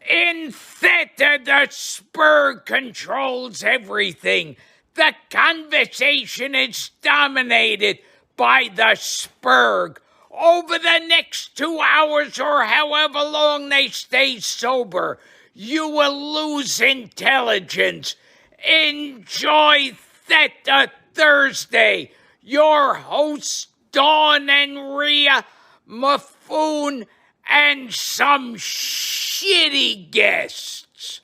In Theta, the spur controls everything. The conversation is dominated by the spurg. Over the next 2 hours or however long they stay sober, you will lose intelligence. Enjoy Theta Thursday. Your hosts, Dawn and Rhea, Mifune, and some shitty guests.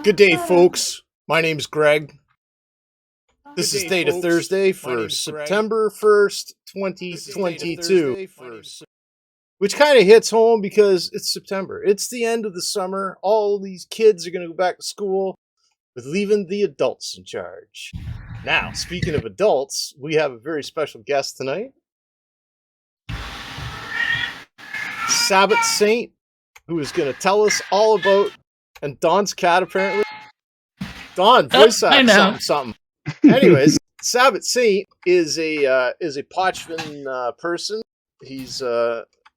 Good day, folks. My name's Greg. This is Theta Thursday for September 1st, 2022. Which kind of hits home because it's September. It's the end of the summer. All these kids are going to go back to school with leaving the adults in charge. Now, speaking of adults, we have a very special guest tonight. Sabbath Saint, who is going to tell us all about, and Dawn's cat apparently. Dawn, voice act, something. Anyways, Sabbath Saint is a Pochven person. He's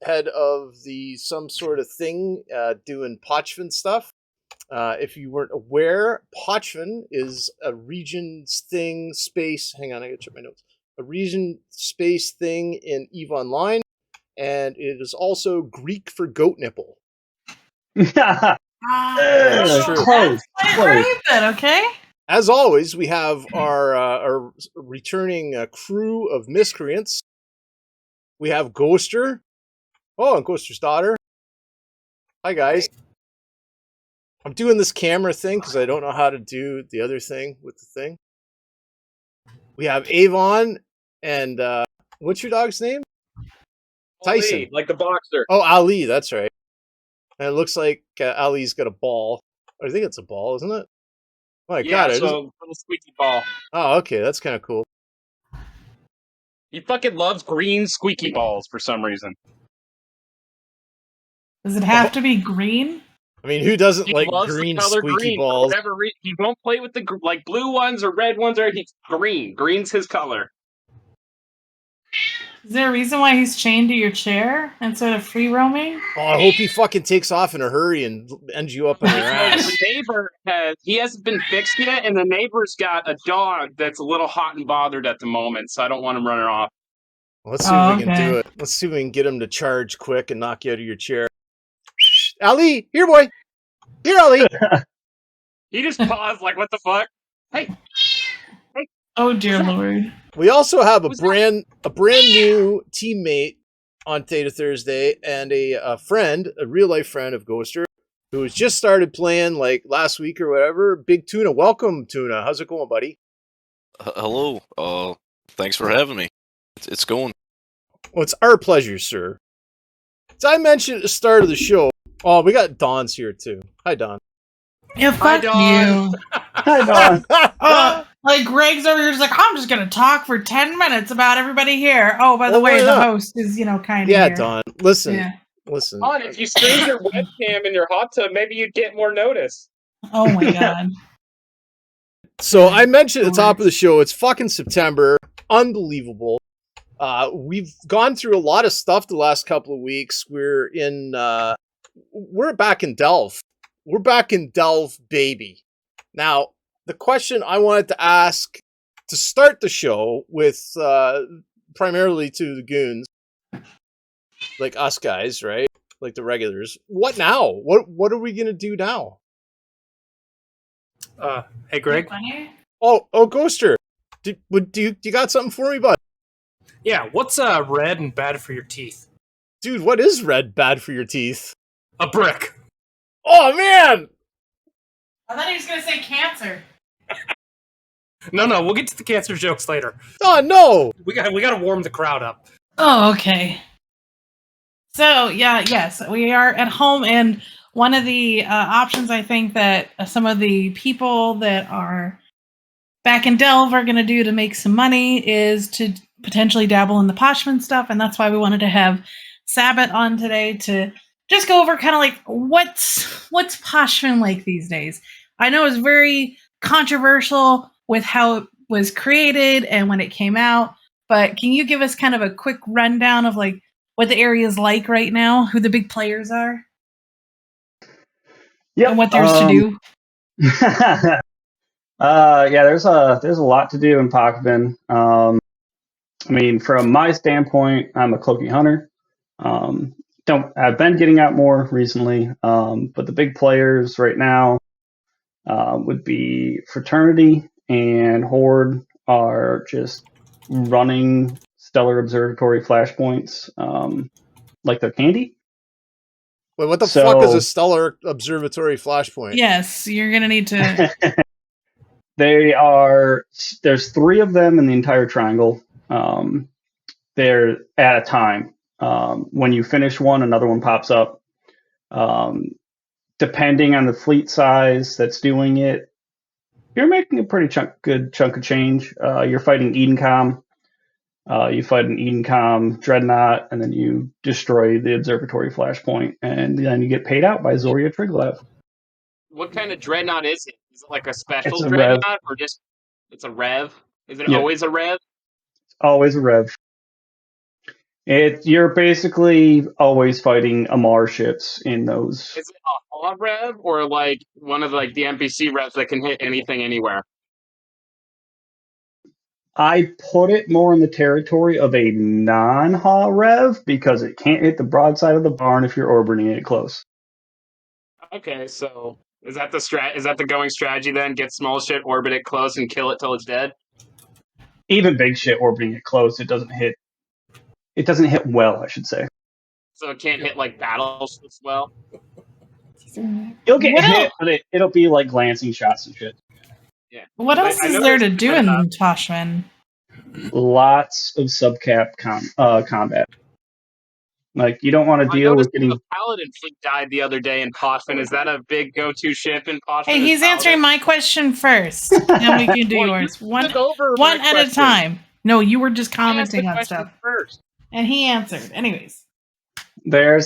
head of the some sort of thing doing Pochven stuff. If you weren't aware, Pochven is a region thing space. Hang on, I gotta check my notes. A region space thing in EVE Online, and it is also Greek for goat nipple. That's true. Close. Okay. As always, we have our returning crew of miscreants. We have Ghoster. Oh, and Ghoster's daughter. Hi, guys. I'm doing this camera thing because I don't know how to do the other thing with the thing. We have Avon and what's your dog's name? Tyson. Ali, like the boxer. Oh, Ali, that's right. And it looks like Ali's got a ball. I think it's a ball, isn't it? Oh my God, so little squeaky ball. Oh, okay, that's kind of cool. He fucking loves green squeaky balls for some reason. Does it have to be green? I mean, who doesn't He like loves green the color squeaky green balls? He won't play with the like blue ones or red ones, or he's green. Green's his color. Is there a reason why he's chained to your chair instead of free roaming? Oh, I hope he fucking takes off in a hurry and ends you up in your ass. The neighbor he hasn't been fixed yet, and the neighbor's got a dog that's a little hot and bothered at the moment, so I don't want him running off. Well, let's see if we can do it. Let's see if we can get him to charge quick and knock you out of your chair. Ali, here, boy. Here, Ali. He just paused like, what the fuck? Hey. Oh, dear Lord. We also have a brand new teammate on Theta Thursday and a friend, a real life friend of Ghoster, who has just started playing like last week or whatever. Big Tuna. Welcome, Tuna. How's it going, buddy? Hello. Thanks for having me. It's going. Well, it's our pleasure, sir. As I mentioned at the start of the show, oh, we got Dawn's here too. Hi, Dawn. Yeah, fuck you. Hi, Dawn. Like Greg's over here, just like, I'm just gonna talk for 10 minutes about everybody here. Oh, by the way, the host is, kind of yeah, here. Dawn. Listen. Dawn, if you streamed your webcam in your hot tub, maybe you'd get more notice. Oh my God. So I mentioned at the top of the show, it's fucking September. Unbelievable. We've gone through a lot of stuff the last couple of weeks. We're back in Delve. We're back in Delve, baby. Now, the question I wanted to ask to start the show with, primarily to the goons, like us guys, right? Like the regulars. What now? What are we gonna do now? Hey, Greg. Oh, Ghoster. Do you got something for me, bud? Yeah, what's red and bad for your teeth? Dude, what is red bad for your teeth? A brick. Oh, man! I thought he was going to say cancer. No, we'll get to the cancer jokes later. Oh, no! We got to warm the crowd up. Oh, okay. So, yes, we are at home, and one of the options I think that some of the people that are back in Delve are going to do to make some money is to potentially dabble in the Pochven stuff, and that's why we wanted to have Sabbath on today to just go over kind of like what's Pochven like these days. I know it's very controversial with how it was created and when it came out. But can you give us kind of a quick rundown of like what the area is like right now, who the big players are, and what there's to do? Yeah, there's a lot to do in Pochven. I mean, from my standpoint, I'm a cloaky hunter. I've been getting out more recently, but the big players right now would be Fraternity and Horde are just running Stellar Observatory flashpoints like they're candy. Wait, what the fuck is a Stellar Observatory flashpoint? Yes, you're gonna need to. There's 3 of them in the entire triangle. They're at a time. When you finish one, another one pops up. Depending on the fleet size that's doing it, you're making a pretty good chunk of change. You're fighting Edencom. You fight an Edencom Dreadnought, and then you destroy the Observatory flashpoint, and then you get paid out by Zoria Triglav. What kind of Dreadnought is it? Is it like a special It's a Dreadnought, Rev. or just it's a Rev? Is it Yep. always a Rev? Always a Rev. You're basically always fighting Amar ships in those. Is it a Haw Rev, or like one of like the NPC Revs that can hit anything anywhere? I put it more in the territory of a non-Haw Rev because it can't hit the broadside of the barn if you're orbiting it close. Okay, so is that the going strategy then? Get small shit, orbit it close, and kill it till it's dead? Even big shit orbiting it close, it doesn't hit. It doesn't hit well, I should say. So it can't hit like battleships well? You'll get hit, but it'll be like glancing shots and shit. Yeah. What else is there to do in Pochven? Lots of subcap combat. Like, you don't want to deal with getting... The Paladin fleet died the other day in Pochven. Is that a big go-to ship in Pochven? Hey, he's answering my question first. Then we can do yours. One at a time. No, you were just commenting on stuff. First. And he answered. Anyways. There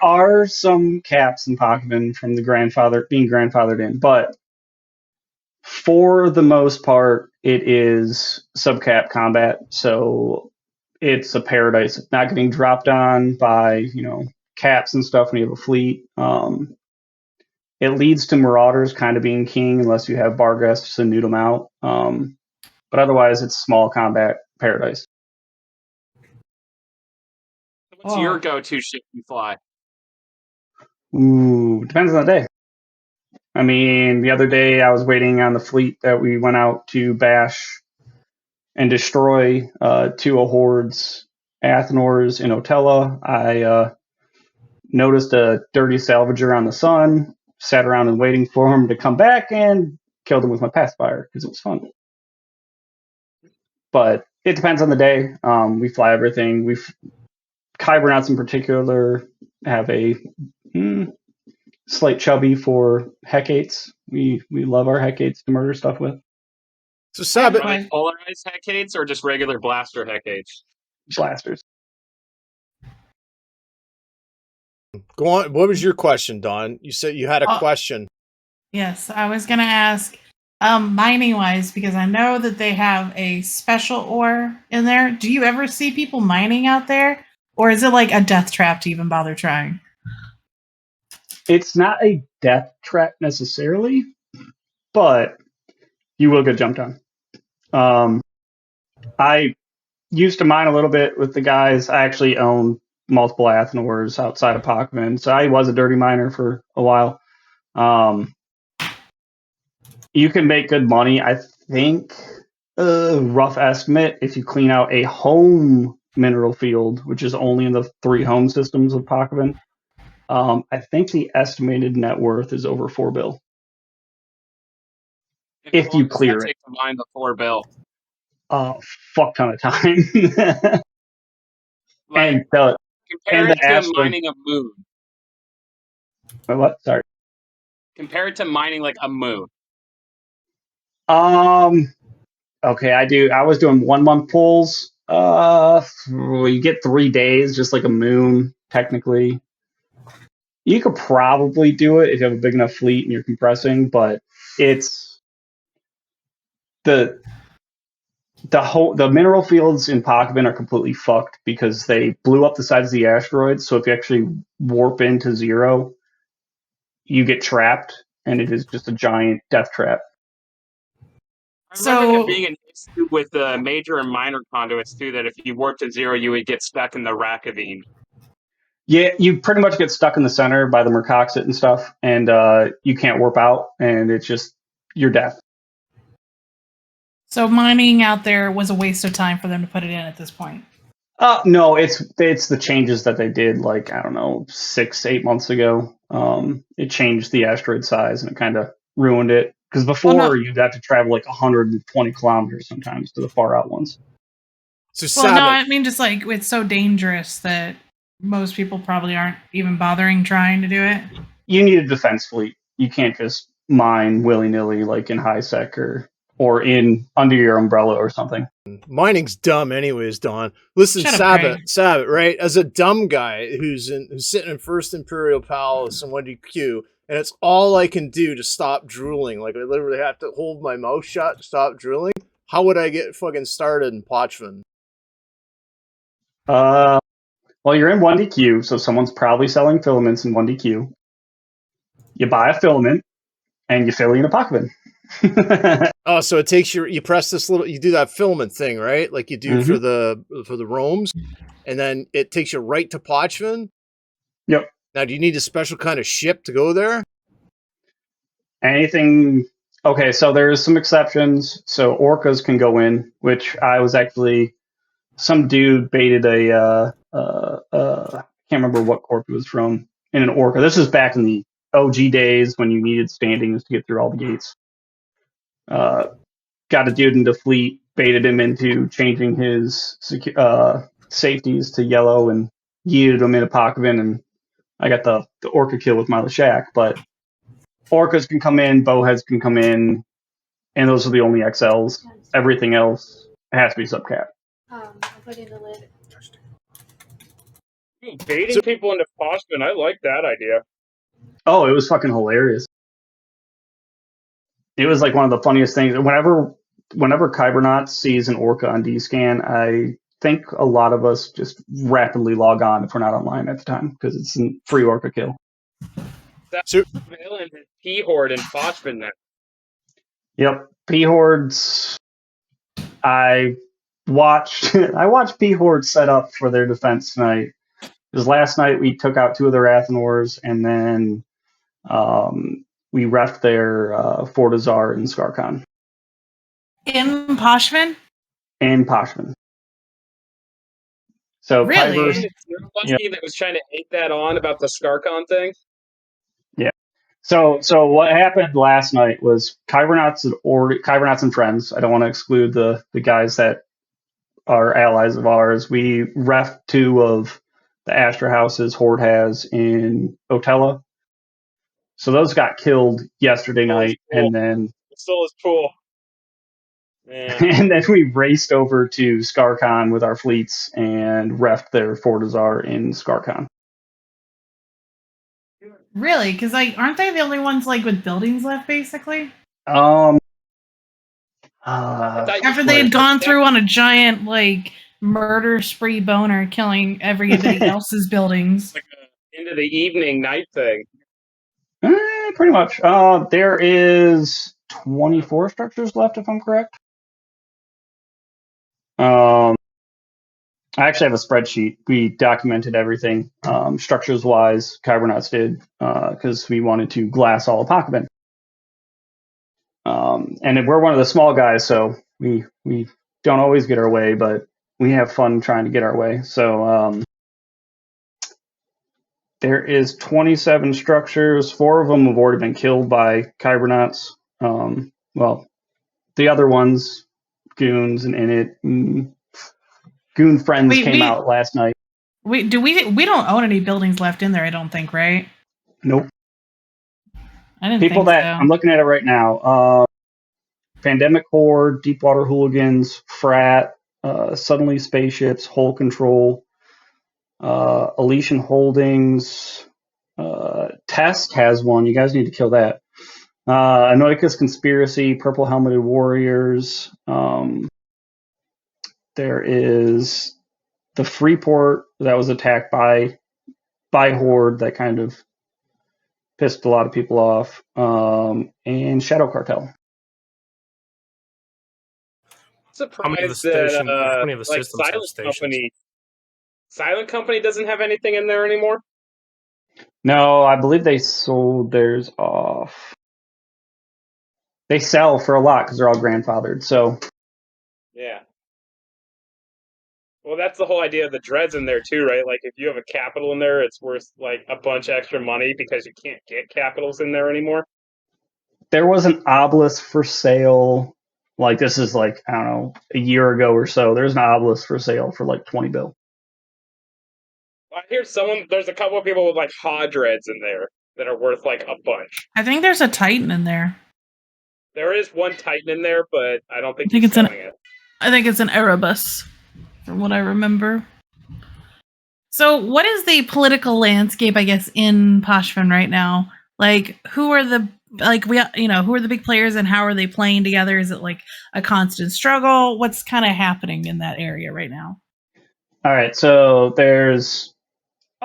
are some caps in Pochven from the being grandfathered in, but for the most part, it is subcap combat. So it's a paradise. It's not getting dropped on by, caps and stuff when you have a fleet. It leads to Marauders kind of being king unless you have Barghests and noot them out. But otherwise, it's small combat paradise. What's your go-to ship you fly? Ooh, depends on the day. I mean, the other day I was waiting on the fleet that we went out to bash and destroy 2 Horde's Athenors in Otella. I noticed a dirty salvager on the sun, sat around and waiting for him to come back, and killed him with my pacifier because it was fun. But it depends on the day. We fly everything. Kybernauts in particular have a slight chubby for Hecates. We love our Hecates to murder stuff with. So Sabbath, polarized Hecates or just regular blaster Hecates? Blasters. Go on. What was your question, Dawn? You said you had a question. Yes, I was going to ask, mining-wise, because I know that they have a special ore in there. Do you ever see people mining out there? Or is it like a death trap to even bother trying? It's not a death trap necessarily, but you will get jumped on. I used to mine a little bit with the guys. I actually own multiple Athenors outside of Pochven, so I was a dirty miner for a while. You can make good money. I think, rough estimate, if you clean out a home mineral field, which is only in the 3 home systems of Pochven, I think the estimated net worth is over $4 billion. If you clear it. Take to mine the $4 billion. Fuck ton of time. Like, compare it to mining a moon. What? Sorry. Compare it to mining like a moon. Okay, I was doing 1 month pulls. You get 3 days, just like a moon, technically. You could probably do it if you have a big enough fleet and you're compressing, but it's the mineral fields in Pochven are completely fucked because they blew up the sides of the asteroid. So if you actually warp into zero, you get trapped, and it is just a giant death trap. I remember So- there being an issue with the major and minor conduits too, that if you warped to zero, you would get stuck in the Rakavine. Yeah, you pretty much get stuck in the center by the Mercoxit and stuff, and you can't warp out, and it's just your death. So mining out there was a waste of time for them to put it in at this point. No, it's the changes that they did, like, I don't know, 6-8 months ago. It changed the asteroid size, and it kind of ruined it. Because before, you'd have to travel like 120 kilometers sometimes to the far out ones. So Well, no, Sabbath, I mean just like it's so dangerous that most people probably aren't even bothering trying to do it. You need a defense fleet. You can't just mine willy-nilly like in high sec or in under your umbrella or something. mining's dumb anyways, Don. Listen, Shut up, Greg. Sabbath, right? As a dumb guy who's sitting in First Imperial Palace in 1DQ, and it's all I can do to stop drooling. Like, I literally have to hold my mouth shut to stop drooling. How would I get fucking started in Pochven? Well, you're in 1DQ, so someone's probably selling filaments in 1DQ. You buy a filament, and you fill in a Pochven. Oh, so it takes you press this little, you do that filament thing, right? Like you do for the roams, and then it takes you right to Pochven. Yep. Now, do you need a special kind of ship to go there? Anything? Okay, so there's some exceptions. So orcas can go in, which I was actually, some dude baited a can't remember what corp it was from, in an orca. This is back in the OG days when you needed standings to get through all the gates. Got a dude into fleet, baited him into changing his safeties to yellow, and yeeted him in a Pochven, and I got the orca kill with my Lashak. But orcas can come in, bowheads can come in, and those are the only XLs. Everything else has to be subcap. I'll put in the lid. Baiting people into Pochven, I like that idea. Oh, it was fucking hilarious. It was like one of the funniest things. Whenever Kybernaut sees an orca on D-Scan, I think a lot of us just rapidly log on if we're not online at the time, because it's a free orca kill. That's So- Villain and P-Horde and Pochven now. Yep, P-Hordes. I watched P-Horde set up for their defense tonight. Because last night we took out 2 of their Athenors, and then we refed their Fortizar and Skarkan. In Pochven? And Pochven. So Really? Kyber's, Lucky that was trying to egg that on about the Skarkan thing. So what happened last night was Kybernauts and friends. I don't want to exclude the guys that are allies of ours. We refed 2 of the Astra houses Horde has in Otella. So those got killed yesterday night, cool. and then It still is cool. Man. and then we raced over to Skarkan with our fleets and refed their Fortizar in Skarkan. Really? Because aren't they the only ones like with buildings left, basically? After After they had gone through on a giant like murder spree boner, killing everybody else's buildings. Like a into the evening night thing. Pretty much. There is 24 structures left, if I'm correct. I actually have a spreadsheet. We documented everything, structures-wise. Kybernauts did, because we wanted to glass all of Pochven. And we're one of the small guys, so we don't always get our way, but we have fun trying to get our way. So there is 27 structures. 4 of them have already been killed by Kybernauts. Well, the other ones, Goons and Init, Goon Friends came out last night. We don't own any buildings left in there, I don't think, right? Nope. I didn't People think that so. I'm looking at it right now. Pandemic Horde, Deepwater Hooligans, Frat, Suddenly Spaceships, Hull Control, Elysian Holdings, Test has one. You guys need to kill that. Anoika's Conspiracy, Purple Helmeted Warriors. There is the Freeport that was attacked by Horde that kind of pissed a lot of people off, and Shadow Cartel. Surprised that like Silent Company doesn't have anything in there anymore. No, I believe they sold theirs off. They sell for a lot because they're all grandfathered. So yeah. Well, that's the whole idea of the dreads in there too, right? Like if you have a capital in there, it's worth like a bunch of extra money because you can't get capitals in there anymore. There was an obelisk for sale. Like this is like, I don't know, a year ago or so. There's an obelisk for sale for like 20 bill. I hear there's a couple of people with like hot dreads in there that are worth like a bunch. I think there's a Titan in there. There is one Titan in there, but I don't think he's selling it. I think it's an Erebus, from what I remember. So what is the political landscape, I guess, in Pochven right now? Like, who are the big players and how are they playing together? Is it like a constant struggle? What's kind of happening in that area right now? All right, so there's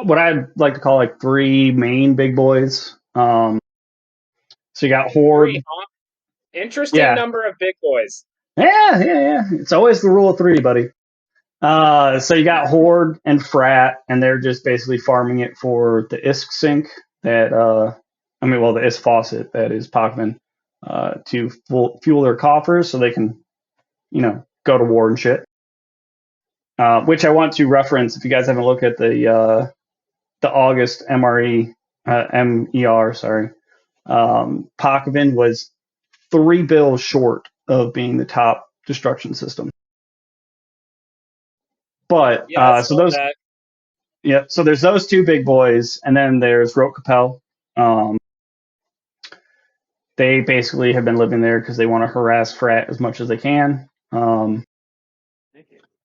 what I'd like to call like three main big boys. So you got Horde. Interesting number of big boys. Yeah. It's always the rule of three, buddy. So you got Horde and Frat, and they're just basically farming it for the ISK sink that, the ISK faucet that is Pochven, to fuel their coffers so they can, go to war and shit. Which I want to reference if you guys haven't looked at the August MER, Pochven was 3 bills short of being the top destruction system. But so there's those two big boys, and then there's Rote Capel. They basically have been living there because they want to harass Frat as much as they can. And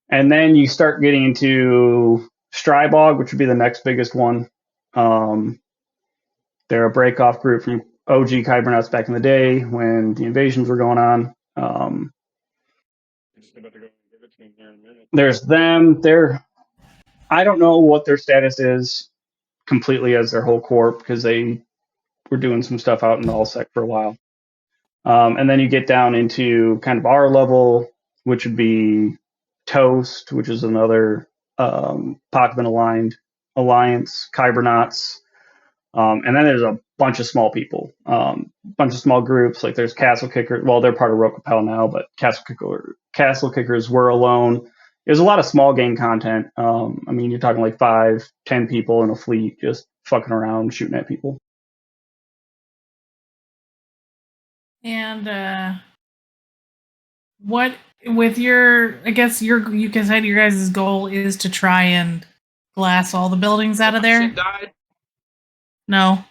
then you start getting into Strybog, which would be the next biggest one. They're a break-off group from OG Kybernauts back in the day when the invasions were going on. There's them. I don't know what their status is completely as their whole corp because they were doing some stuff out in the Allsec for a while. And then you get down into kind of our level, which would be Toast, which is another Pochven aligned alliance, Kybernauts. And then there's a bunch of small people, bunch of small groups. Like there's Castle Kicker. Well, they're part of Rote Capel now, but Castle Kickers were alone. There's a lot of small game content. You're talking like 5-10 people in a fleet just fucking around, shooting at people. And what with you can say your guys' goal is to try and glass all the buildings out of there? Shit died. No.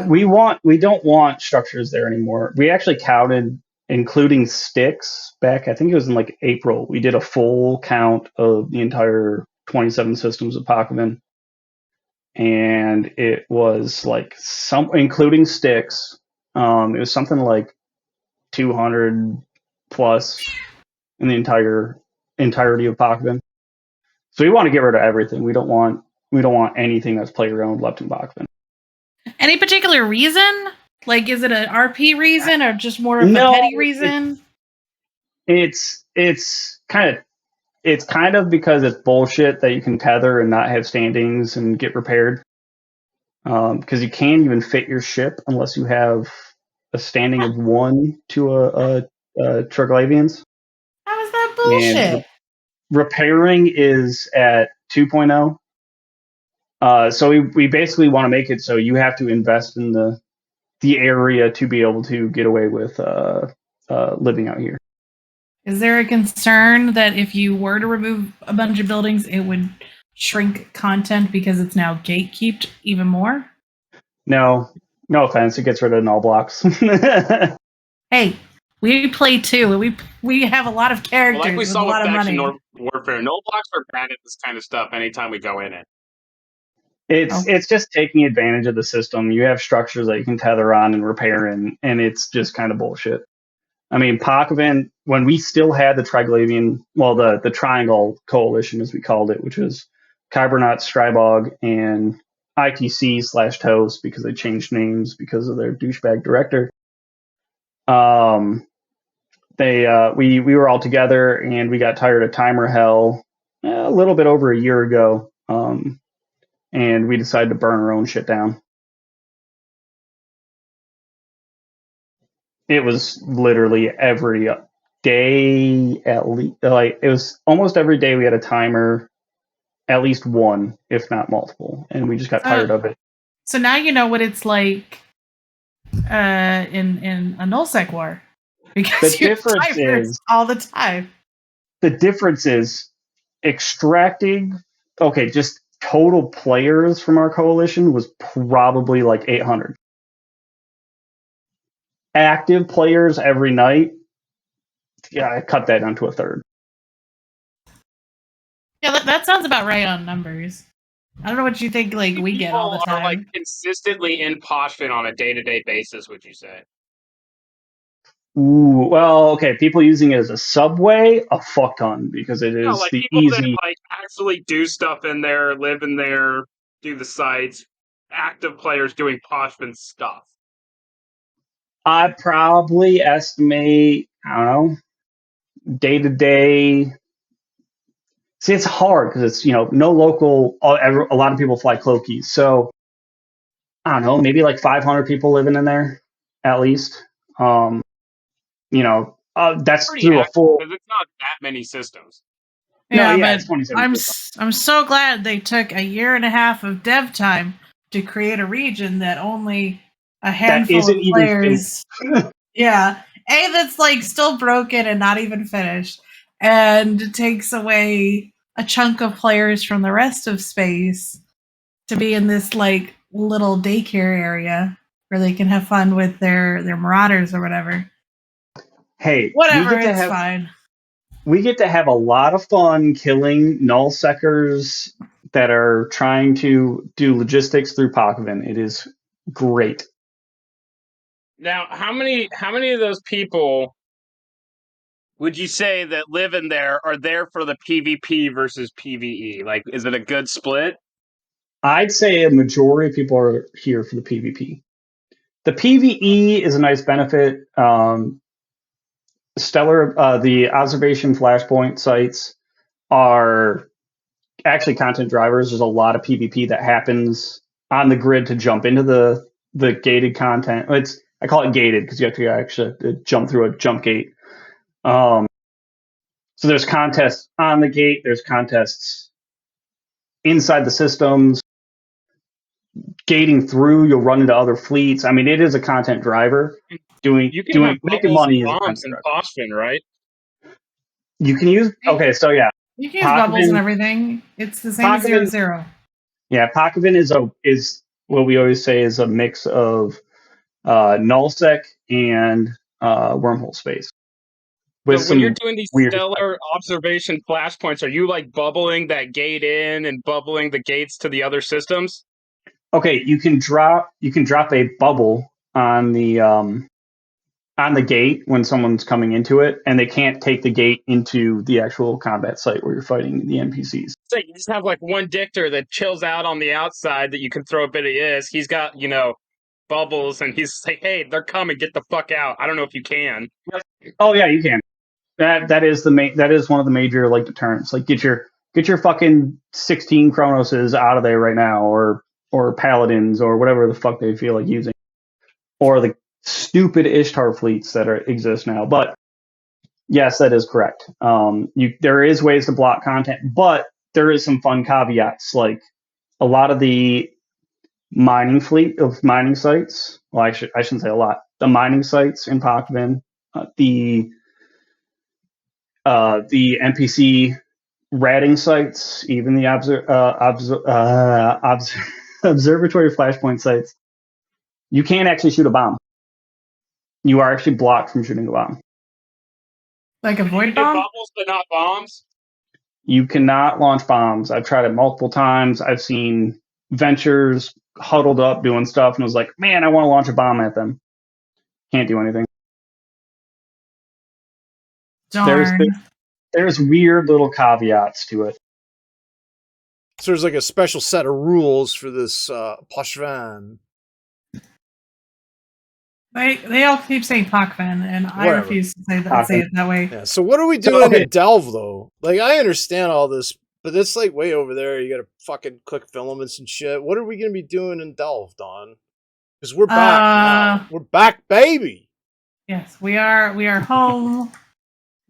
We don't want structures there anymore. We actually counted, including sticks, back, I think it was in like April. We did a full count of the entire 27 systems of Pochven. And it was like including sticks, it was something like 200 plus in the entirety of Pochven. So we want to get rid of everything. We don't want anything that's playground left in Pochven. Any particular reason? Like, is it an RP reason or just more of a petty reason? It's kind of because it's bullshit that you can tether and not have standings and get repaired. Because you can't even fit your ship unless you have a standing of 1 to a Troglavians. How is that bullshit? And repairing is at 2.0. So we basically want to make it so you have to invest in the area to be able to get away with living out here. Is there a concern that if you were to remove a bunch of buildings, it would shrink content because it's now gatekeeped even more? No offense. It gets rid of null blocks. Hey, we play too. We have a lot of characters. Well, like we saw with a lot with of money. Faction Warfare, null blocks are banned at this kind of stuff anytime we go in it. It's just taking advantage of the system. You have structures that you can tether on and repair, and it's just kind of bullshit. I mean, Pochven, when we still had the Triglavian, well, the Triangle Coalition, as we called it, which was Kybernaut, Strybog, and ITC/Toast, because they changed names because of their douchebag director. We were all together, and we got tired of timer hell a little bit over a year ago, and we decided to burn our own shit down. It was literally every day, at least, like, it was almost every day we had a timer, at least one, if not multiple, and we just got tired of it. So now you know what it's like in a nullsec war, because the difference is all the time. The difference is extracting. Okay, just total players from our coalition was probably like 800. Active players every night, yeah, I cut that down to a third. Yeah, that sounds about right on numbers. I don't know what you think. Like, we get all the time. Are like consistently in Pochven on a day-to-day basis, would you say? Ooh, well, okay. People using it as a subway, a fuck ton, because it is like the people easy. that like actually do stuff in there, live in there, do the sites. Active players doing Pochven stuff. I probably estimate, I don't know, day to day. See, it's hard because it's, no local. A lot of people fly cloakies, so I don't know, maybe like 500 people living in there at least. That's pretty through a full. Because it's not that many systems. Yeah, no, yeah, but it's 27 systems. I'm so glad they took a year and a half of dev time to create a region that only a handful of players. Yeah, that's like still broken and not even finished, and takes away a chunk of players from the rest of space to be in this like little daycare area where they can have fun with their marauders or whatever. Hey, whatever, it's fine. We get to have a lot of fun killing nullsecers that are trying to do logistics through Pochven. It is great. Now, how many of those people would you say that live in there are there for the PvP versus PvE? Like, is it a good split? I'd say a majority of people are here for the PvP. The PvE is a nice benefit. The observation flashpoint sites are actually content drivers. There's a lot of PvP that happens on the grid to jump into the gated content. I call it gated because you have to actually jump through a jump gate. So there's contests on the gate. There's contests inside the systems. Gating through, you'll run into other fleets. I mean, it is a content driver. Making money is a content in Pochven, right? You can use. Okay, so yeah, you can use bubbles and everything. It's the same as 0-0. Yeah, Pochven is what we always say is a mix of nullsec and wormhole space. So when you're doing these stellar observation flashpoints, are you like bubbling that gate in and bubbling the gates to the other systems? Okay, you can drop a bubble on the gate when someone's coming into it, and they can't take the gate into the actual combat site where you're fighting the NPCs. So you just have like one dictator that chills out on the outside that you can throw a bit of is. He's got, bubbles, and he's like, hey, they're coming, get the fuck out. I don't know if you can. Oh yeah, you can. That is one of the major like deterrents. Like get your fucking 16 Chronoses out of there right now, or Paladins, or whatever the fuck they feel like using, or the stupid Ishtar fleets that exist now. But yes, that is correct. There is ways to block content, but there is some fun caveats. Like a lot of the mining fleet of mining sites. Well, I shouldn't say a lot. The mining sites in Pochven, the NPC ratting sites, even the observatory flashpoint sites. You can't actually shoot a bomb. You are actually blocked from shooting a bomb. Like a void bomb? Bubbles, but not bombs? You cannot launch bombs. I've tried it multiple times. I've seen Ventures huddled up doing stuff and was like, man, I want to launch a bomb at them. Can't do anything. Darn. There's weird little caveats to it. So there's like a special set of rules for this Pochven. They all keep saying Pochven, and I refuse to say it that way. Yeah. So what are we doing in Delve though? Like I understand all this, but it's like way over there. You got to fucking click filaments and shit. What are we gonna be doing in Delve, Dawn? Because we're back now. We're back, baby. Yes, we are. We are home.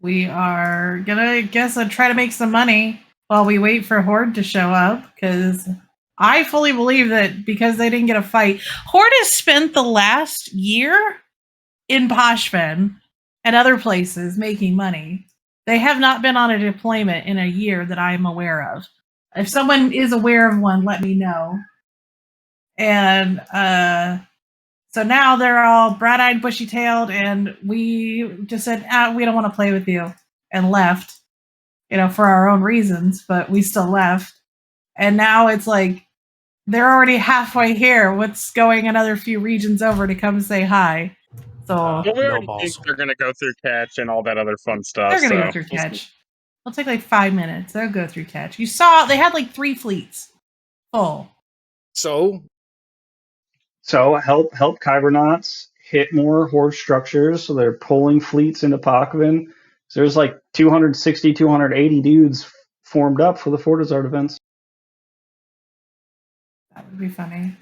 We are gonna try to make some money while we wait for Horde to show up, because I fully believe that because they didn't get a fight, Horde has spent the last year in Pochven and other places making money. They have not been on a deployment in a year that I am aware of. If someone is aware of one, let me know. And so now they're all bright-eyed, bushy-tailed, and we just said, we don't want to play with you, and left, for our own reasons, but we still left. And now it's like, they're already halfway here. What's going another few regions over to come say hi? So we already think they're going to go through catch and all that other fun stuff. They're going to go through catch. It'll take like 5 minutes. They'll go through catch. You saw they had like 3 fleets full. So help Kybernauts hit more Horde structures, so they're pulling fleets into Pochven. So there's like 260, 280 dudes formed up for the Fortizard events. That would be funny.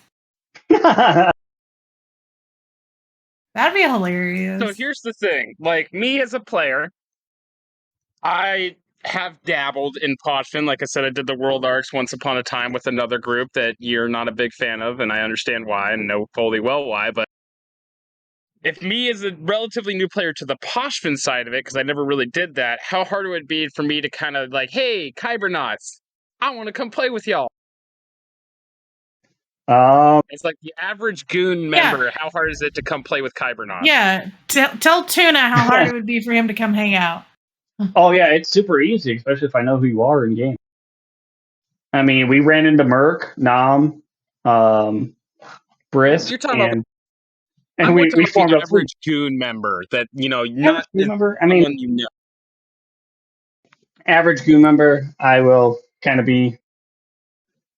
That'd be hilarious. So here's the thing. Like, me as a player, I have dabbled in Pochven. Like I said, I did the World Arcs once upon a time with another group that you're not a big fan of, and I understand why and know fully well why. But if me as a relatively new player to the Pochven side of it, because I never really did that, how hard it would be for me to kind of like, hey, Kybernauts, I want to come play with y'all. It's like the average goon member. Yeah. How hard is it to come play with Kybernauts? Yeah, tell Tuna how hard it would be for him to come hang out. Oh yeah, it's super easy, especially if I know who you are in game. I mean, we ran into Merc, Nam, Brisk, you're talking and we formed an average goon member that not goon member. I mean, average goon member. I will kind of be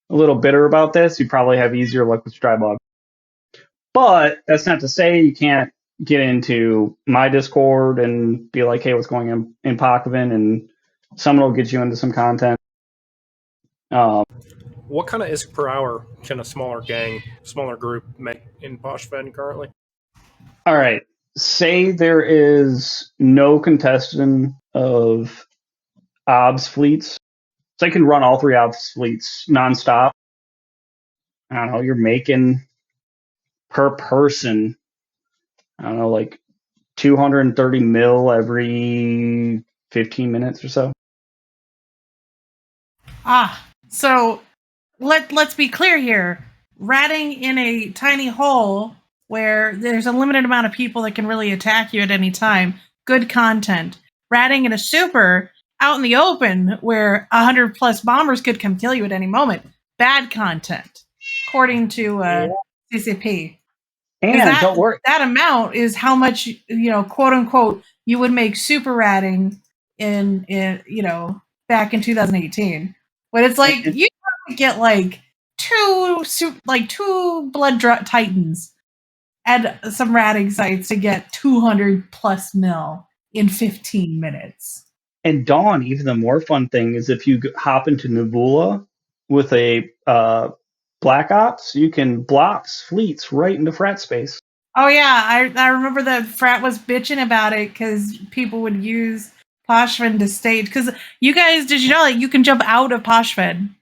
a little bitter about this. You probably have easier luck with Strybog. But that's not to say you can't get into my Discord and be like, hey, what's going on in Pochven? And someone will get you into some content. What kind of ISK per hour can a smaller group make in Pochven currently? All right. Say there is no contestant of OBS fleets. So I can run all 3 OBS fleets nonstop. I don't know, you're making per person, I don't know, like 230 mil every 15 minutes or so. So let's be clear here. Ratting in a tiny hole where there's a limited amount of people that can really attack you at any time, good content. Ratting in a super out in the open where 100 plus bombers could come kill you at any moment, bad content, according to CCP. And don't worry, that amount is how much, quote unquote, you would make super ratting in back in 2018. But it's like you have to get like two blood titans at some ratting sites to get 200 plus mil in 15 minutes. And Dawn, even the more fun thing is if you hop into Nebula with a Black Ops, you can block fleets right into frat space. Oh yeah, I remember that frat was bitching about it because people would use Pochven to stage. Because you guys, did you know you can jump out of Pochven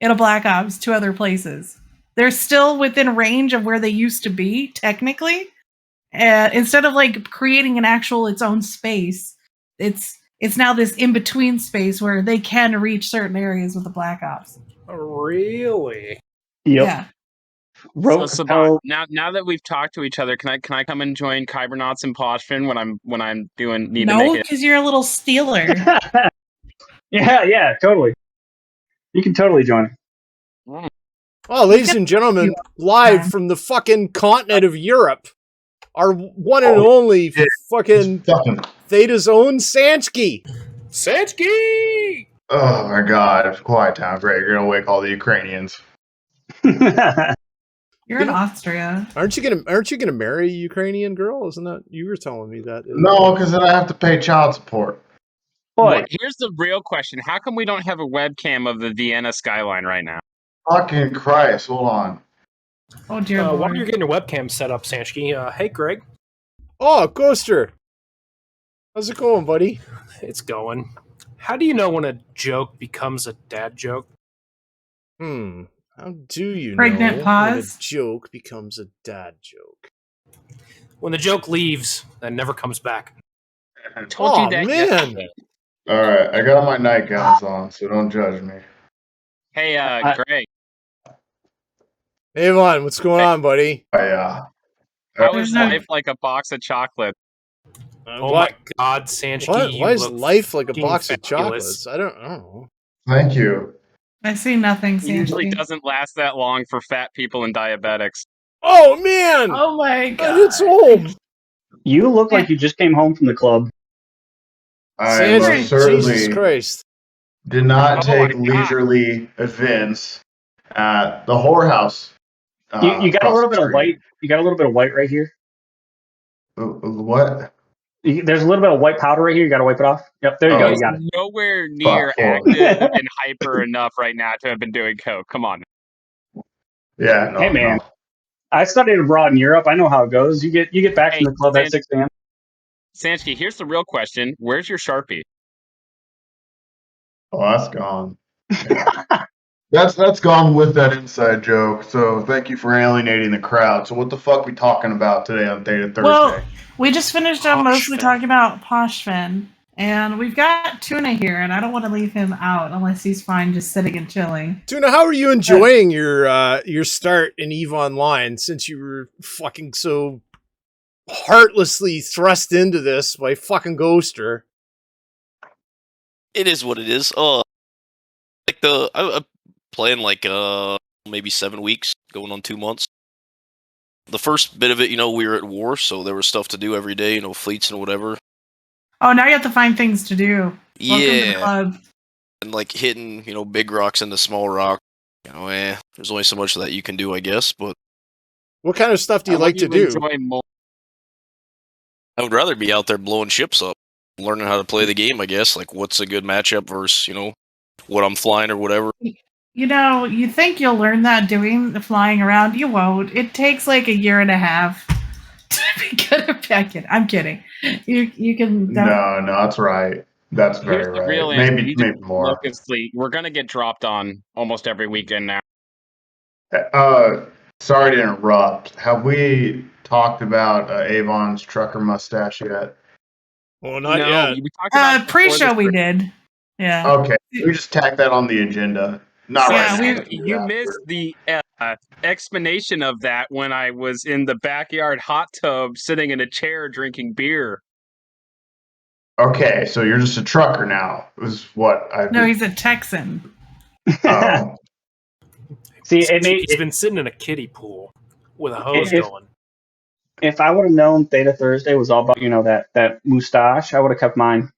in a Black Ops to other places? They're still within range of where they used to be, technically. Instead of creating an actual its own space, it's now this in-between space where they can reach certain areas with the Black Ops. Oh, really? Yep. Yeah. So now that we've talked to each other, can I come and join Kybernauts and Pochven when I'm doing need to make it? No, because you're a little stealer. Yeah, totally. You can totally join. Oh, ladies and gentlemen, live from the fucking continent of Europe, our one and only fucking Theta's own Sansky. Sansky! Oh my god, quiet time, Greg. You're gonna wake all the Ukrainians. You're in Austria. Aren't you gonna marry a Ukrainian girl? Isn't that you were telling me that? No, because then I have to pay child support. Boy, here's the real question: how come we don't have a webcam of the Vienna skyline right now? Fucking Christ! Hold on. Oh dear While Lord. you're getting your webcam set up, Sansky, hey Greg. Oh, Ghoster. How's it going, buddy? It's going. How do you know when a joke becomes a dad joke? How do you Pregnant know pause? when a joke becomes a dad joke? When the joke leaves, that never comes back. I told you that yesterday. Alright, I got my nightgowns on, so don't judge me. Hey, Greg. Hey, Vaughn, what's going on, buddy? How is life like a box of chocolate? Oh my God, Sansky! Why is life like a box of chocolates? I don't know. Thank you. I see nothing, It usually Sansky. doesn't last that long for fat people and diabetics. Oh man! Oh my God! It's home. You look like you just came home from the club. I most certainly Jesus Christ. did not take leisurely events at the whorehouse. You got a little bit of white. You got a little bit of white right here. What? There's a little bit of white powder right here. You got to wipe it off. Yep, there you go. You got it. Nowhere near active and hyper enough right now to have been doing coke. Come on. Yeah. Hey man, I studied abroad in Europe. I know how it goes. You get back from the club at 6 a.m. Sansky, here's the real question: where's your Sharpie? Oh, that's gone. That's gone with that inside joke. So thank you for alienating the crowd. So what the fuck we talking about today on Theta Thursday? Well, we just finished up mostly talking about Pochven, and we've got Tuna here, and I don't want to leave him out unless he's fine just sitting and chilling. Tuna, how are you enjoying your start in EVE Online since you were fucking so heartlessly thrust into this by fucking Ghoster? It is what it is. I'm playing maybe 7 weeks, going on 2 months. The first bit of it, we were at war, so there was stuff to do every day, fleets and whatever. Oh, now you have to find things to do. Welcome to the Yeah. club. And hitting, big rocks into small rock. There's only so much that you can do, I guess, but What kind of stuff do you like to do? I would rather be out there blowing ships up, learning how to play the game, I guess. Like, what's a good matchup versus, what I'm flying or whatever. You think you'll learn that doing the flying around. You won't. It takes like a year and a half to be good at packing. I'm kidding. You can. No, that's right. That's very Here's the right. real Maybe more. Locust Fleet. We're gonna get dropped on almost every weekend now. Sorry to interrupt. Have we talked about Avon's trucker mustache yet? Well, not yet. We talked about it pre-show before we this- did. Yeah. Okay, we just tack that on the agenda. Not right now. You missed the explanation of that when I was in the backyard hot tub sitting in a chair drinking beer. Okay, so you're just a trucker now. Is what I. No, he's a Texan. Oh. See, He's been sitting in a kiddie pool with a hose going. If I would have known Theta Thursday was all about that mustache, I would have kept mine.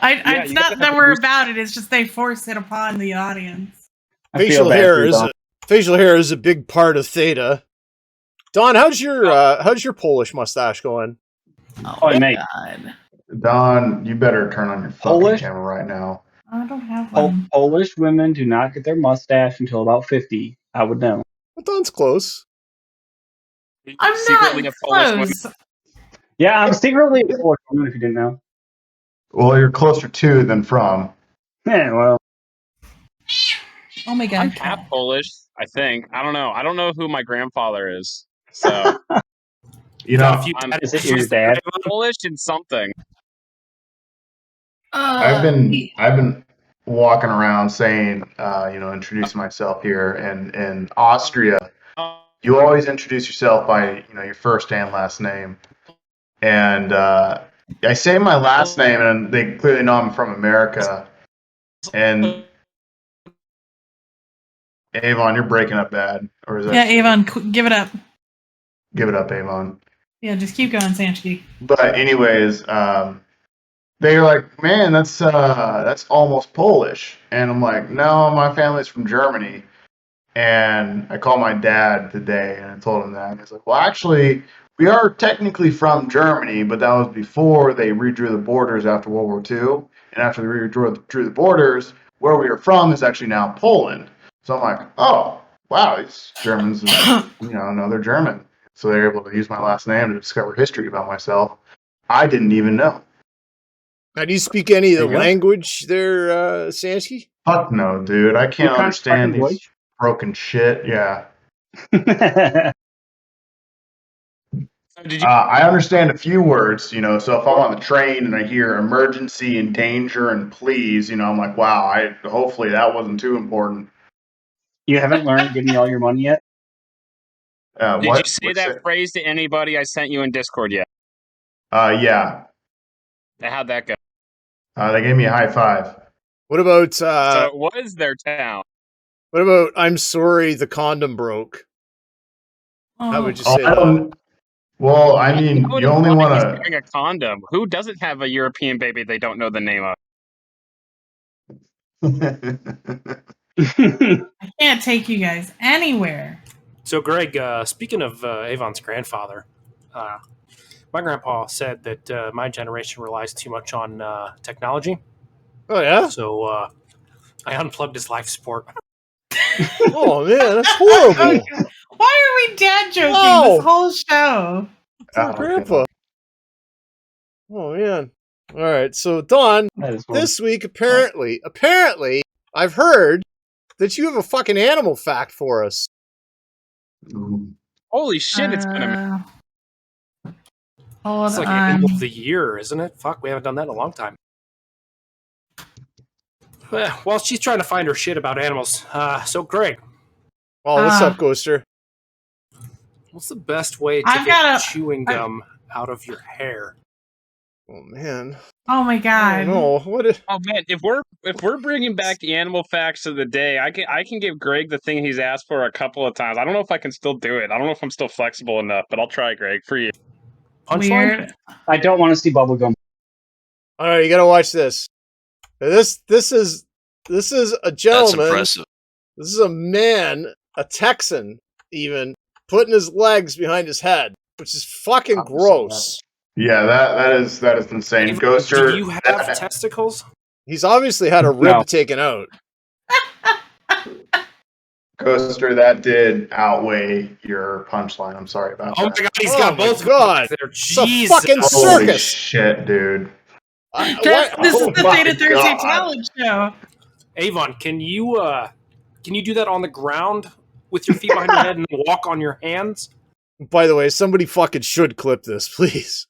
It's not that we're about it. It's just they force it upon the audience. Facial hair is a big part of Theta. Don, how's your Polish mustache going? Oh, mate. God. Don, you better turn on your fucking camera right now. I don't have one. Polish women do not get their mustache until about 50. I would know. Well, Don's close. I'm secretly not a Polish woman. close. Yeah, I'm secretly a Polish woman, if you didn't know. Well, you're closer to than from. Yeah, well. Oh my God. I'm half Polish, I think. I don't know. I don't know who my grandfather is. So Is it your dad? I'm Polish and something. I've been walking around saying, introduce myself here, and in Austria, you always introduce yourself by your first and last name, and I say my last name, and they clearly know I'm from America, and Avon, you're breaking up bad. Or is that? Yeah, Avon, give it up. Give it up, Avon. Yeah, just keep going, Sanchki. But anyways, they were like, man, that's almost Polish. And I'm like, no, my family's from Germany. And I called my dad today and I told him that. And he's like, well, actually, we are technically from Germany, but that was before they redrew the borders after World War II. And after they redrew the borders, where we are from is actually now Poland. So I'm like, oh, wow, these Germans, know they're German. So they're able to use my last name to discover history about myself. I didn't even know. Now, do you speak any of the language there, Sansky? Fuck no, dude. I can't understand these broken shit. Yeah. I understand a few words, so if I'm on the train and I hear emergency and danger and please, I'm like, wow, hopefully that wasn't too important. You haven't learned "Give me all your money" yet? Did you say that phrase to anybody I sent you in Discord yet? Yeah. How'd that go? They gave me a high five. What about... so it was their town. What about, I'm sorry, the condom broke? How would you say that? Well, I mean, you only want to... wearing a condom. Who doesn't have a European baby they don't know the name of? I can't take you guys anywhere. So, Greg, speaking of Avon's grandfather, my grandpa said that my generation relies too much on technology. Oh, yeah? So I unplugged his life support. Oh, man, that's horrible. Why are we dad joking this whole show? Grandpa. Oh, man. All right, so, Dawn, this week, apparently, I've heard that you have a fucking animal fact for us. Holy shit, it's gonna... It's like animal of the year, isn't it? Fuck, we haven't done that in a long time. Well, she's trying to find her shit about animals. So, Greg. Oh, what's up, Ghoster? What's the best way to get chewing gum out of your hair? Oh, man. Oh, my God. No, Oh, man, if we're bringing back the animal facts of the day, I can give Greg the thing he's asked for a couple of times. I don't know if I can still do it. I don't know if I'm still flexible enough, but I'll try, Greg, for you. Weird. I don't want to see bubblegum. All right, you gotta watch this. This is a gentleman. That's impressive. This is a man, a Texan, even putting his legs behind his head, which is fucking gross. Yeah, that is insane. Ghoster, do you have testicles? He's obviously had a rib taken out. Ghoster, that did outweigh your punchline. I'm sorry about that. Oh my god, he's got both. God, it's a fucking circus. Holy shit, dude. This is the Theta Thursday talent show. Avon, can you do that on the ground with your feet behind your head and walk on your hands? By the way, somebody fucking should clip this, please.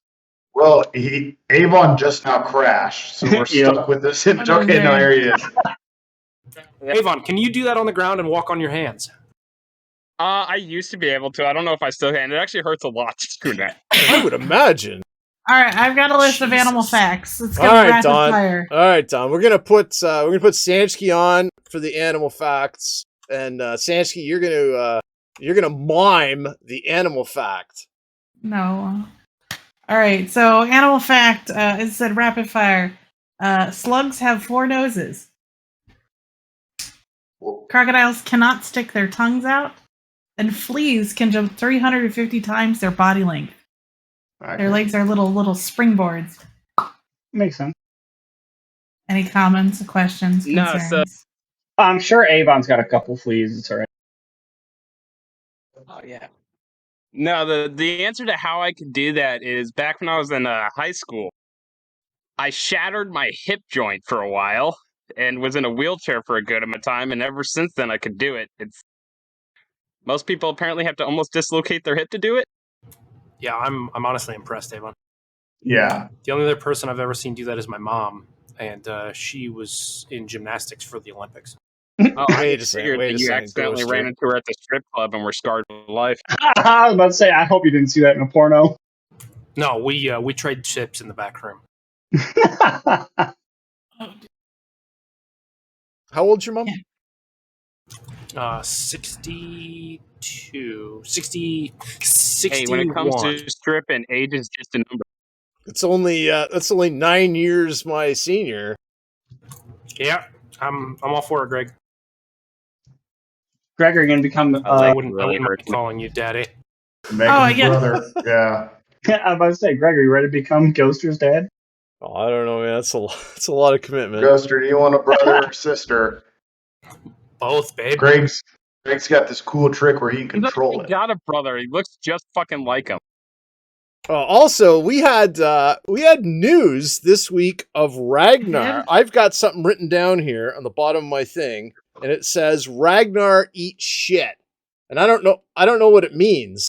Well, Avon just now crashed, so we're stuck with this. Okay, no, here he is. Avon, can you do that on the ground and walk on your hands? I used to be able to. I don't know if I still can. It actually hurts a lot to do that. I would imagine. All right, I've got a list of animal facts. It's gonna be rapid Don. fire. All right, Don. We're gonna put Sanchki on for the animal facts, and Sanchki, you're gonna mime the animal fact. No. All right. So, animal fact. It said rapid fire. Slugs have 4 noses. Crocodiles cannot stick their tongues out, and fleas can jump 350 times their body length. Okay. Their legs are little springboards. Makes sense. Any comments, questions, concerns? No, I'm sure Avon's got a couple fleas. It's all right. Oh yeah. No, the answer to how I could do that is back when I was in high school, I shattered my hip joint for a while and was in a wheelchair for a good amount of time, and ever since then I could do it. Most people apparently have to almost dislocate their hip to do it. Yeah, I'm honestly impressed, Avon. Yeah. The only other person I've ever seen do that is my mom, and she was in gymnastics for the Olympics. Oh, I figured that you accidentally ran into her at the strip club and were scarred for life. I was about to say, I hope you didn't see that in a porno. No, we traded chips in the back room. How old's your mom? 62, 60, 61. Hey, when it comes to stripping, age is just a number. It's only that's only 9 years my senior. Yeah, I'm all for it, Greg. Greg, are you going to become... I wouldn't mind calling you daddy. Megan's brother. Yeah. I was about to say, Greg, are you ready to become Ghoster's dad? Oh, I don't know, man. That's a lot of commitment. Ghoster, do you want a brother or sister? Both, babe. Greg's got this cool trick where he can control it. He got a brother. He looks just fucking like him. Also, we had news this week of Ragnar. I've got something written down here on the bottom of my thing, and it says Ragnar eats shit. And I don't know what it means.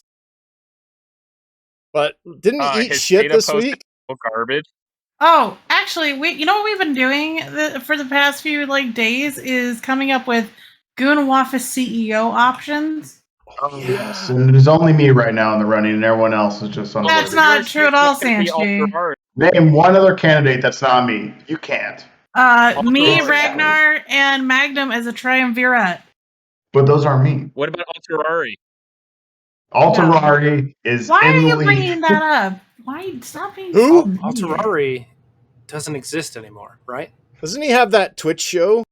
But didn't he eat shit this week? Garbage. Oh, actually, you know what we've been doing for the past few days is coming up with Goonwaff's CEO options. Oh, yes. And there's only me right now in the running, and everyone else is just on the That's not true at all, Sanchi. Name one other candidate that's not me. You can't. Me, Ragnar, and Magnum as a triumvirate. But those aren't me. What about Alterari? Alterari is Why in are the you lead. bringing that up? Why stop being Who? so mean. Alterari doesn't exist anymore, right? Doesn't he have that Twitch show?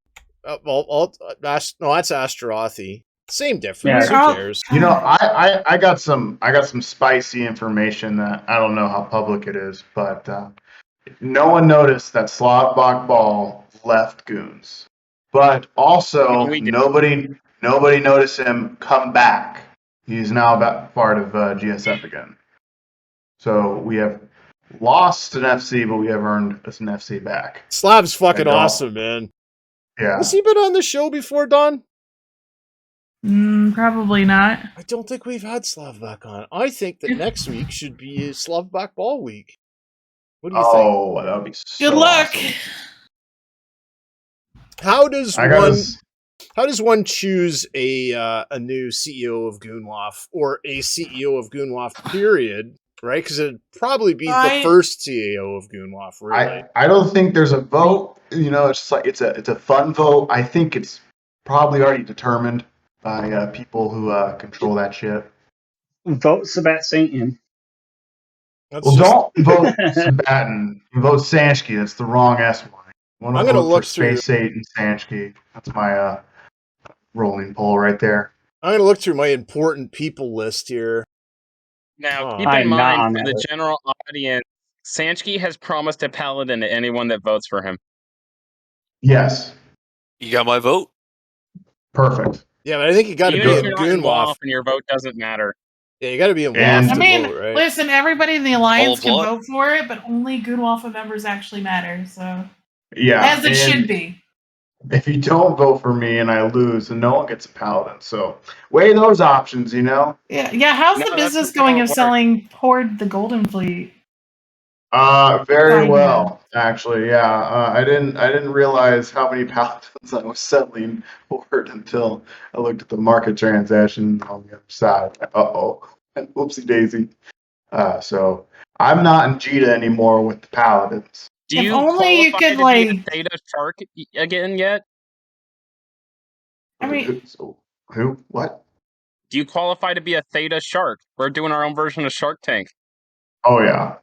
No, that's Astarothi. Same difference. Yeah. Who cares? You know, I got some spicy information that I don't know how public it is, but no one noticed that Slavbach Ball left Goons, but also nobody noticed him come back. He's now part of GSF again. So we have lost an FC, but we have earned us an FC back. Slav's fucking awesome, man. Yeah. Has he been on the show before, Don? Probably not. I don't think we've had Slav back on. I think that next week should be Slavbach Ball week. What do you think? Oh, that would be so Good luck. awesome. How does one choose a new CEO of Goonwaff or a CEO of Goonwaff period? Right, because it'd probably be the first CEO of Goonwaff. Really, I don't think there's a vote. You know, it's like it's a fun vote. I think it's probably already determined by people who control that shit. Vote Sabat Saint. Well, don't vote Sabatin. Vote Sanchki. That's the wrong S one. I'm going to look for Space 8 and Sanchki. That's my rolling poll right there. I'm going to look through my important people list here. Now, keep in mind, for the general audience, Sanchki has promised a paladin to anyone that votes for him. Yes. You got my vote? Perfect. Yeah, but I think you got to be in Goonwaff. And your vote doesn't matter. Yeah, you got to be in WAF to vote, right? Listen, everybody in the Alliance can vote for it, but only Goonwaff members actually matter, so... Yeah. As it should be. If you don't vote for me and I lose, then no one gets a paladin. So weigh those options, you know? Yeah. How's the business going of selling Horde the Golden Fleet? Very well, actually. Yeah, I didn't realize how many paladins I was selling Horde until I looked at the market transaction on the other side. Whoopsie daisy. So I'm not in Jita anymore with the paladins. Do you only you could be a Theta Shark again yet? I mean, who? What? Do you qualify to be a Theta Shark? We're doing our own version of Shark Tank. Oh yeah.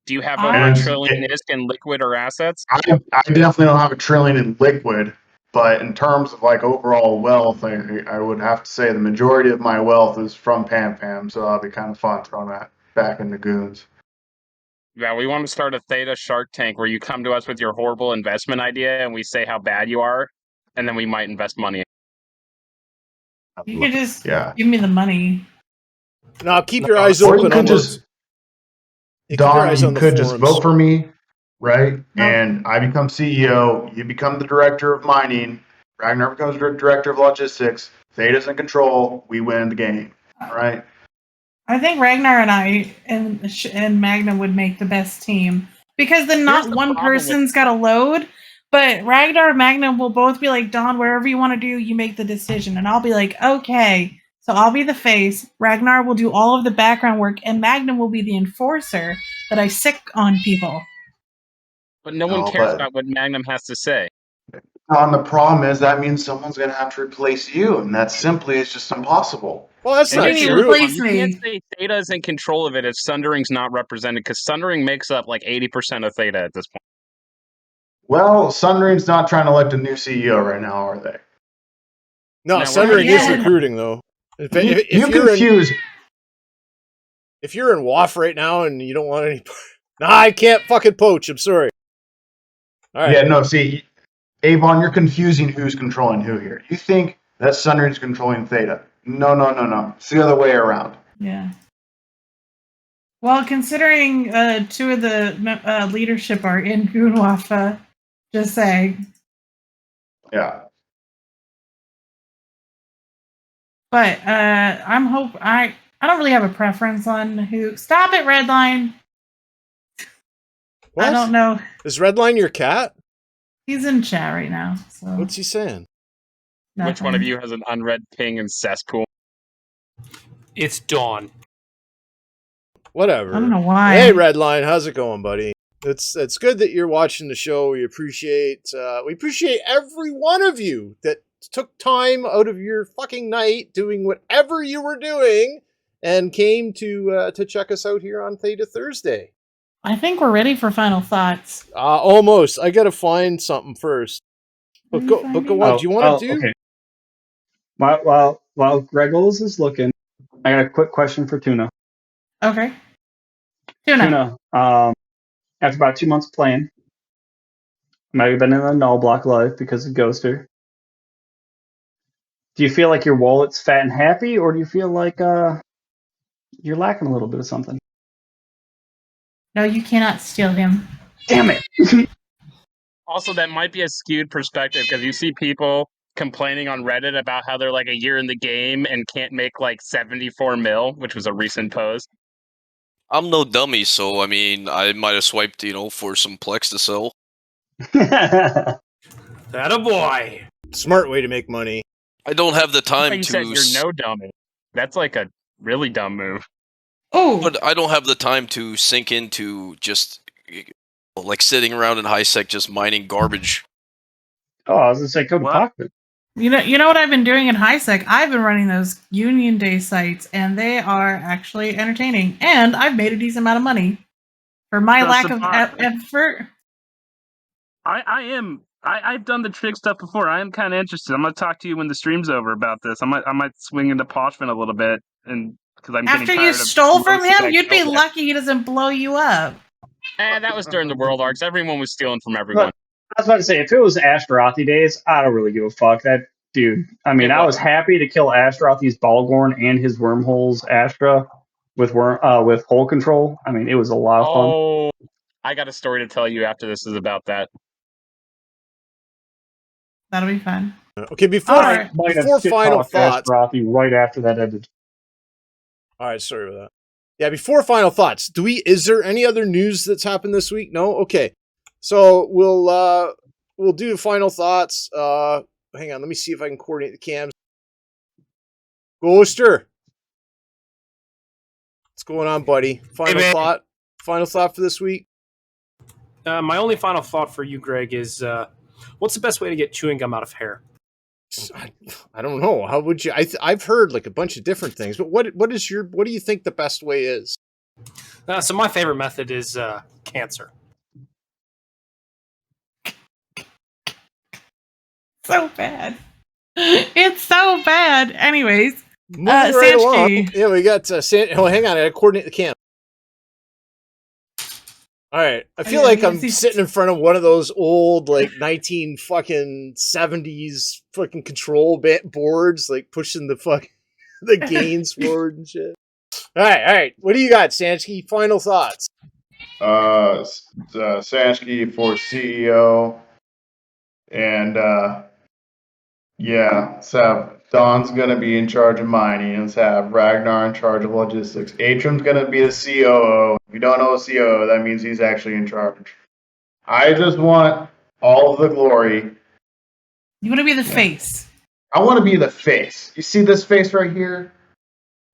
Do you have over $1 trillion ISK in liquid or assets? I definitely don't have $1 trillion in liquid, but in terms of overall wealth, I would have to say the majority of my wealth is from Pam Pam, so that'll be kind of fun throwing that back into Goons. Yeah, we want to start a Theta Shark Tank where you come to us with your horrible investment idea and we say how bad you are, and then we might invest money. You could just give me the money. No, keep your eyes open on those. Don, you could just vote for me, right? No. And I become CEO. You become the director of mining. Ragnar becomes director of logistics. Theta's in control. We win the game, all right? I think Ragnar and I and Magnum would make the best team because then not one person's got a load, but Ragnar and Magnum will both be like, Don, wherever you want to do, you make the decision. And I'll be like, okay. So I'll be the face. Ragnar will do all of the background work, and Magnum will be the enforcer that I sick on people. But no one cares about what Magnum has to say. Don, the problem is that means someone's going to have to replace you, and that simply is just impossible. Well, that's And not you need to true. replace You me. can't say Theta is in control of it if Sundering's not represented, because Sundering makes up like 80% of Theta at this point. Well, Sundering's not trying to elect a new CEO right now, are they? No, Now, Sundering we're is not- recruiting, though. If You you're confuse. if you're in WAF right now and you don't want any... Nah, I can't fucking poach. I'm sorry. All right. Yeah, no, see, Avon, you're confusing who's controlling who here. You think that Sundering's controlling Theta. No. It's the other way around. Yeah. Well, considering two of the leadership are in Gunwafa, just saying. Yeah. But I don't really have a preference on who. Stop it, Redline. What? I don't know. Is Redline your cat? He's in chat right now. So What's he saying? Which one nothing. of you has an unread ping and cesspool? It's Dawn. Whatever. I don't know why. Hey, Redline, how's it going, buddy? It's good that you're watching the show. We appreciate every one of you that took time out of your fucking night doing whatever you were doing and came to check us out here on Theta Thursday. I think we're ready for final thoughts. Almost. I gotta find something first. But go on. Do you want to do? Okay. While Greggles is looking, I got a quick question for Tuna. Okay. Tuna. After about 2 months playing, I might have been in a null block live because of Ghoster. Do you feel like your wallet's fat and happy, or do you feel like you're lacking a little bit of something? No, you cannot steal him. Damn it! Also, that might be a skewed perspective, because you see people complaining on Reddit about how they're like a year in the game and can't make like 74 mil, which was a recent post. I'm no dummy, so I mean, I might have swiped, for some Plex to sell. That a boy. Smart way to make money. I don't have the I thought time you to. said you're no dummy. That's like a really dumb move. Oh, But I don't have the time to sink into just like sitting around in high sec just mining garbage. Oh, I was gonna say go to What? Pochven. you know what I've been doing in HighSec? I've been running those Union Day sites, and they are actually entertaining. And I've made a decent amount of money for my So, lack of Savant- effort. I've done the trick stuff before. I am kind of interested. I'm gonna talk to you when the stream's over about this. I might swing into Pochven a little bit, and because I'm After getting you tired of stole from most of him, that you'd be kill death. lucky he doesn't blow you up. That was during the World Arcs. Everyone was stealing from everyone. I was about to say, if it was Ashtarothi days, I don't really give a fuck. That dude. I mean, I was happy to kill Ashtarothi's Balgorn and his Wormholes Astra with hole control. I mean, it was a lot of fun. Oh, I got a story to tell you after this is about that. That'll be fun. Okay, before Alright. Might have before shit final talked thoughts. Ashtarothi right after that ended. All right, sorry about that. Yeah, before final thoughts, is there any other news that's happened this week? No? Okay. So we'll do final thoughts. Hang on, let me see if I can coordinate the cams. Ghoster. What's going on, buddy? Final man. thought? Final thought for this week? My only final thought for you, Greg, is what's the best way to get chewing gum out of hair? I don't know. How would you? I've heard like a bunch of different things, but what do you think the best way is? So my favorite method is cancer. So bad. It's so bad. Anyways, Moving right along. Sanchki. Yeah, we got hang on, I gotta coordinate the cam. All right, I feel like I'm sitting in front of one of those old like 19 fucking 70s fucking control boards, like pushing the gains forward and shit. All right. What do you got, Sanchki? Final thoughts. Sanchki for CEO. And, let's have Don's going to be in charge of mining. Let's have Ragnar in charge of logistics. Atrium's going to be the COO. If you don't know a COO, that means he's actually in charge. I just want all of the glory. You want to be the face. I want to be the face. You see this face right here?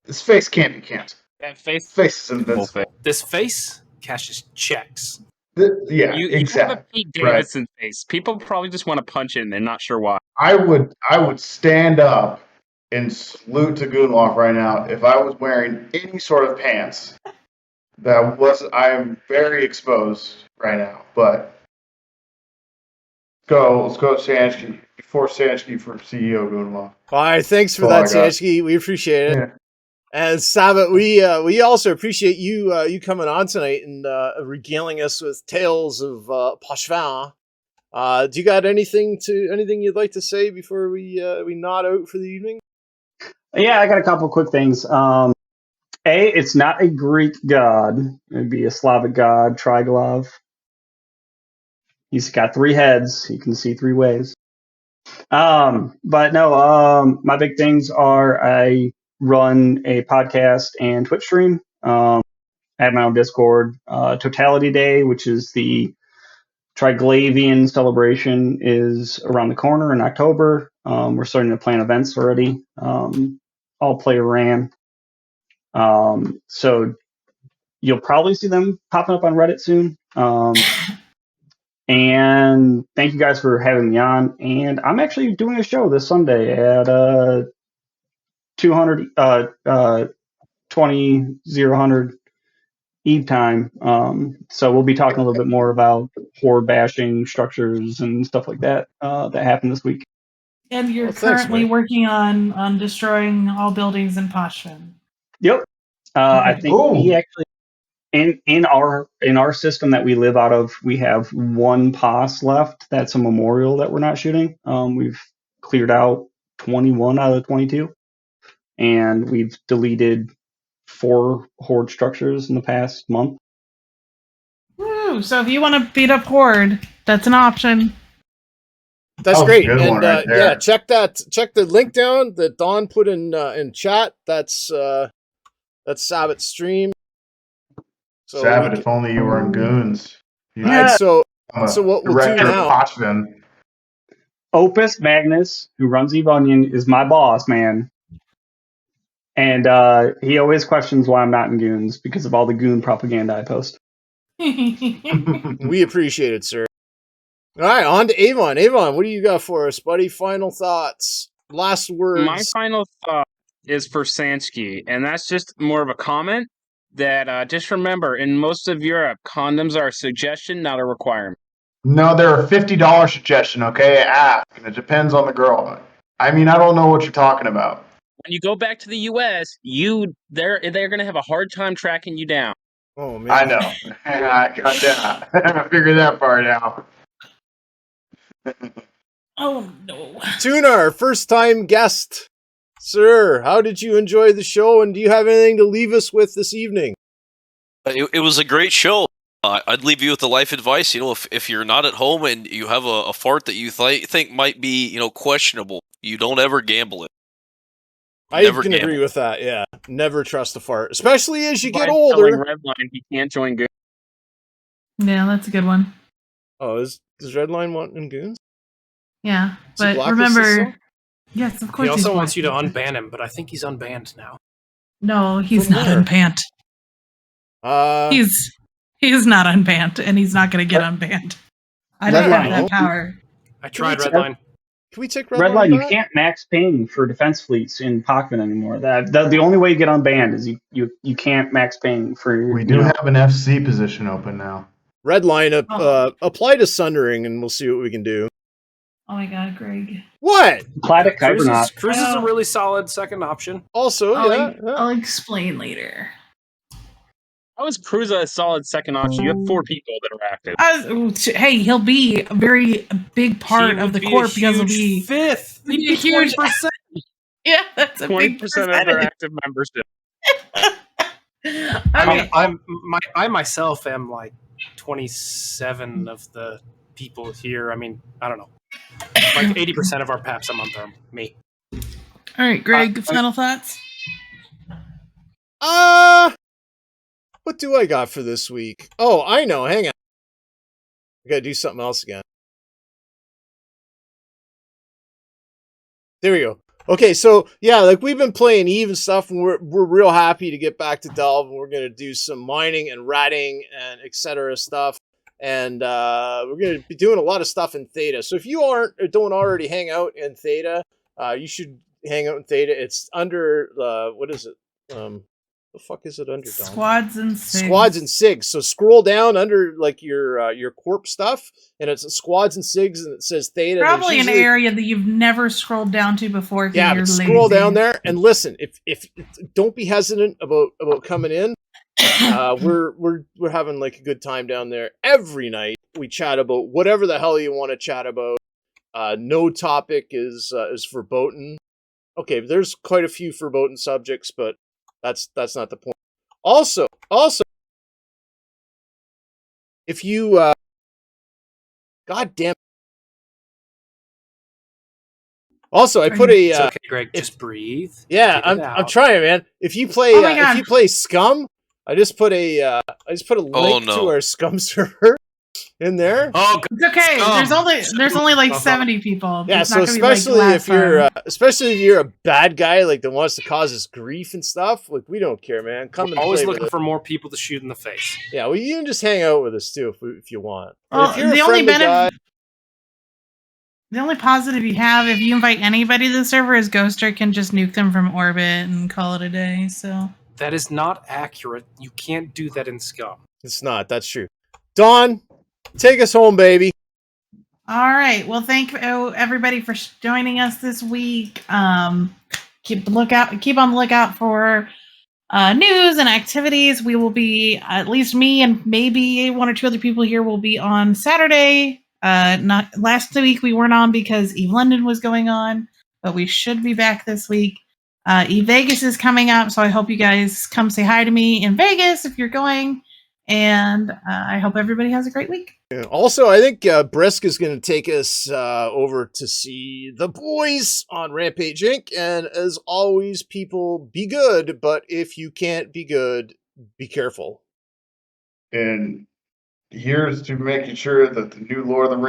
This face can't be canceled. That face Face is invincible. This face cashes checks. Yeah, You exactly. have a Pete Right. Davidson face. People probably just want to punch in. They're not sure why. I would stand up and salute to Goonlock right now if I was wearing any sort of pants. I am very exposed right now, but let's go Sansky. Before Sansky for CEO Goonlock. All right, thanks for that, Sansky. We appreciate it. Yeah. And Sabbath, we also appreciate you coming on tonight and regaling us with tales of Pochven. Do you got anything you'd like to say before we nod out for the evening? Yeah, I got a couple quick things. It's not a Greek god; it'd be a Slavic god, Triglav. He's got 3 heads. He can see 3 ways. But no, my big things are I run a podcast and Twitch stream. I have my own Discord. Totality Day, which is the Triglavian celebration, is around the corner in October. We're starting to plan events already. All player ran. So you'll probably see them popping up on Reddit soon. And thank you guys for having me on. And I'm actually doing a show this Sunday at 20:00 Eve time. So we'll be talking a little bit more about horde bashing structures and stuff like that that happened this week. And you're currently working on destroying all buildings in Pochven. Yep. I think we actually in our system that we live out of, we have 1 POS left. That's a memorial that we're not shooting. We've cleared out 21 out of the 22, and we've deleted 4 horde structures in the past month. Woo! So if you want to beat up horde, that's an option. That's great. And yeah, check the link down that Dawn put in chat. That's Sabbath's stream. So Sabbath, if only you were in Goons. All right, so what we'll do now? Pochven. Opus Magnus, who runs Eve Onion, is my boss, man. And he always questions why I'm not in Goons because of all the Goon propaganda I post. We appreciate it, sir. All right, on to Avon. Avon, what do you got for us, buddy? Final thoughts, last words. My final thought is for Sansky, and that's just more of a comment that just remember, in most of Europe, condoms are a suggestion, not a requirement. No, they're a $50 suggestion, okay? Ask, and it depends on the girl. I mean, I don't know what you're talking about. When you go back to the U.S., they're going to have a hard time tracking you down. Oh, man. I know. I got that. I figured that part out. Oh, no. Tunar, first-time guest. Sir, how did you enjoy the show, and do you have anything to leave us with this evening? It was a great show. I'd leave you with the life advice. If you're not at home and you have a fart that you think might be questionable, you don't ever gamble it. I can agree with that. Yeah, never trust a fart, especially as you get older. Redline, he can't join Goons. Yeah, that's a good one. Oh, does Redline want in Goons? Yeah, but remember, yes, of course. He also wants you to unban him, but I think he's unbanned now. No, he's not unbanned. He's not unbanned, and he's not going to get unbanned. I don't have that power. I tried Redline. Can we take Redline? You can't max ping for defense fleets in Pochven anymore. The only way you get unbanned is you can't max ping for. We do have an FC position open now. Redline, apply to Sundering, and we'll see what we can do. Oh my God, Greg! What? Apply to Kybernaut. Cruise is a really solid second option. Also, I'll explain later. How is Cruz a solid second option? You have 4 people that are active. Hey, he'll be a very big part of the corp because he'll be 5th. He'd be a huge 20%. Yeah, that's a 20% big of percentage. their active membership. I myself am like 27 of the people here. I mean, I don't know. Like 80% of our paps a month are me. All right, Greg, final thoughts? What do I got for this week? Oh, I know. Hang on. I gotta do something else again. There we go. Okay, so yeah, like we've been playing Eve and stuff, and we're real happy to get back to Delve, and we're gonna do some mining and ratting and etc. stuff. and we're going to be doing a lot of stuff in Theta. So if you don't already hang out in Theta, you should hang out in Theta. It's under what is it? The fuck is it under? Don? Squads and SIGs. Squads and SIGs. So scroll down under like your corp stuff, and it's Squads and SIGs, and it says Theta. Probably an area that you've never scrolled down to before. Yeah, but scroll down there and listen. If don't be hesitant about coming in. We're having like a good time down there every night. We chat about whatever the hell you want to chat about. No topic is verboten. Okay, there's quite a few verboten subjects, but that's not the point. Also, if you God damn. Also, I put a. It's okay, Greg. Just breathe. Yeah, I'm trying, man. If you play Scum, I just put a link to our Scum server in there. Oh, it's okay. There's only like 70 people. Yeah, it's so especially if you're a bad guy like that wants to cause us grief and stuff, like we don't care, man. Come and always play looking with for more people to shoot in the face. Yeah, well, you can just hang out with us too if you want. Well, if you're the only benefit. The only positive you have, if you invite anybody to the server, is Ghoster can just nuke them from orbit and call it a day. So that is not accurate. You can't do that in Scum. It's not. That's true. Dawn, take us home, baby. All right. Well, thank everybody for joining us this week. Keep on the lookout for news and activities. We will be, at least me and maybe one or two other people here will be on Saturday. Not last week we weren't on because Eve London was going on, but we should be back this week. Eve Vegas is coming up, so I hope you guys come say hi to me in Vegas if you're going, and I hope everybody has a great week. Yeah, also, I think Brisk is going to take us over to see the boys on Rampage Inc. And as always, people, be good, but if you can't be good, be careful. And here's to making sure that the new Lord of the Rings